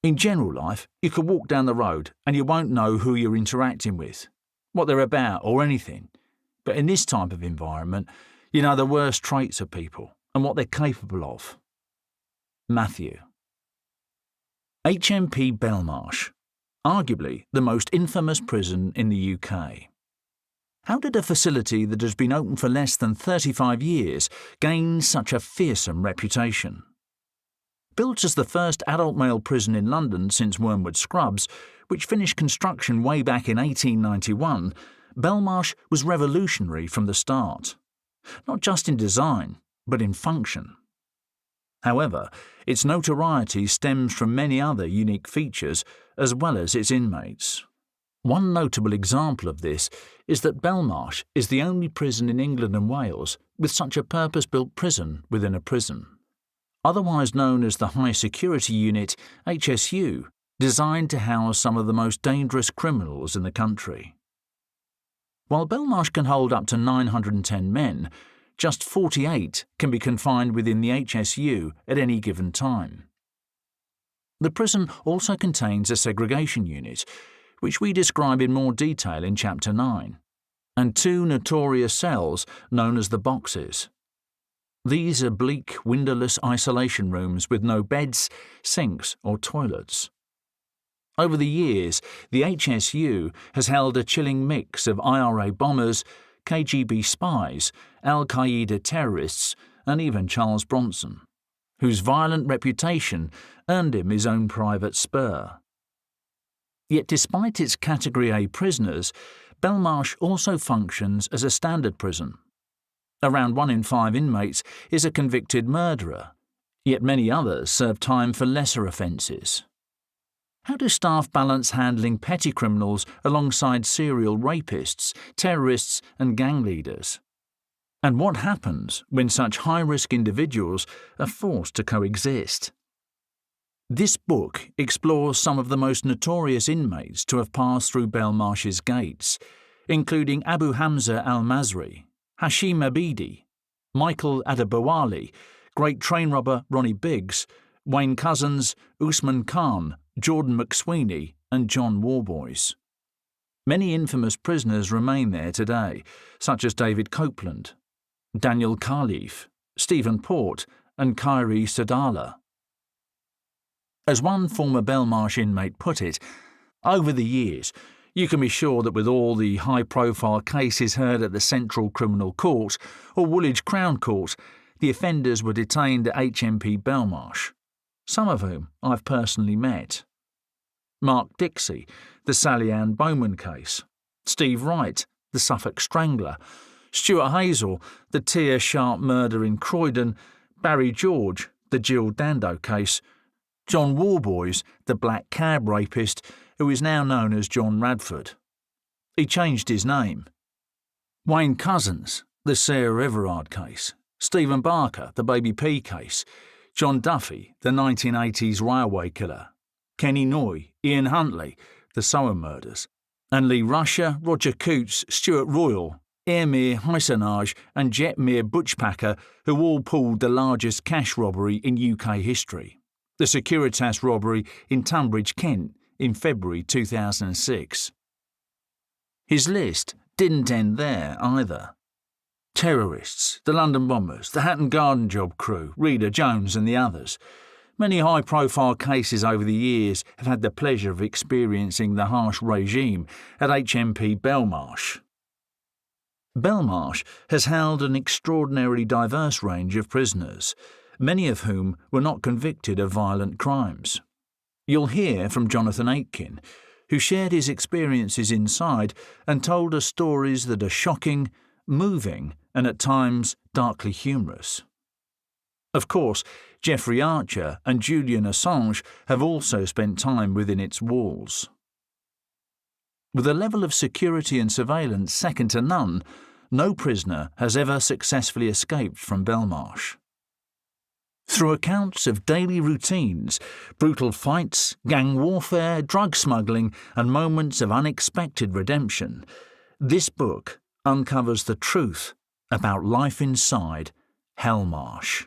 In general life, you could walk down the road and you won't know who you're interacting with, what they're about or anything. But in this type of environment, you know the worst traits of people and what they're capable of. Matthew. HMP Belmarsh, arguably the most infamous prison in the UK. How did a facility that has been open for less than 35 years gain such a fearsome reputation? Built as the first adult male prison in London since Wormwood Scrubs, which finished construction way back in 1891, Belmarsh was revolutionary from the start. Not just in design, but in function. However, its notoriety stems from many other unique features as well as its inmates. One notable example of this is that Belmarsh is the only prison in England and Wales with such a purpose-built prison within a prison. Otherwise known as the High Security Unit, HSU, designed to house some of the most dangerous criminals in the country. While Belmarsh can hold up to 910 men, just 48 can be confined within the HSU at any given time. The prison also contains a segregation unit, which we describe in more detail in Chapter 9, and 2 notorious cells known as the boxes. These are bleak, windowless isolation rooms with no beds, sinks or toilets. Over the years, the HSU has held a chilling mix of IRA bombers, KGB spies, Al-Qaeda terrorists, and even Charles Bronson, whose violent reputation earned him his own private spur. Yet despite its Category A prisoners, Belmarsh also functions as a standard prison. Around 1 in 5 inmates is a convicted murderer, yet many others serve time for lesser offences. How do staff balance handling petty criminals alongside serial rapists, terrorists and gang leaders? And what happens when such high-risk individuals are forced to coexist? This book explores some of the most notorious inmates to have passed through Belmarsh's gates, including Abu Hamza al-Masri, Hashim Abidi, Michael Adebowale, great train robber Ronnie Biggs, Wayne Couzens, Usman Khan, Jordan McSweeney and John Warboys. Many infamous prisoners remain there today, such as David Copeland, Daniel Khalif, Stephen Port and Kyrie Sadala. As one former Belmarsh inmate put it, over the years, you can be sure that with all the high-profile cases heard at the Central Criminal Court or Woolwich Crown Court, the offenders were detained at HMP Belmarsh, some of whom I've personally met. Mark Dixie, the Sally Ann Bowman case, Steve Wright, the Suffolk Strangler, Stuart Hazel, the Tia Sharp murder in Croydon, Barry George, the Jill Dando case, John Warboys, the black cab rapist, who is now known as John Radford. He changed his name. Wayne Couzens, the Sarah Everard case, Stephen Barker, the Baby P case, John Duffy, the 1980s railway killer, Kenny Noy, Ian Huntley, the Soham murders, and Lee Rusher, Roger Coots, Stuart Royal, Airmere Heisenage and Jetmere Butchpacker, who all pulled the largest cash robbery in UK history, the Securitas robbery in Tunbridge, Kent, in February 2006. His list didn't end there either. Terrorists, the London bombers, the Hatton Garden job crew, Reader Jones and the others. Many high-profile cases over the years have had the pleasure of experiencing the harsh regime at HMP Belmarsh. Belmarsh has held an extraordinarily diverse range of prisoners, many of whom were not convicted of violent crimes. You'll hear from Jonathan Aitken, who shared his experiences inside and told us stories that are shocking, moving and at times darkly humorous. Of course, Jeffrey Archer and Julian Assange have also spent time within its walls. With a level of security and surveillance second to none, no prisoner has ever successfully escaped from Belmarsh. Through accounts of daily routines, brutal fights, gang warfare, drug smuggling, and moments of unexpected redemption, this book uncovers the truth about life inside Hellmarsh.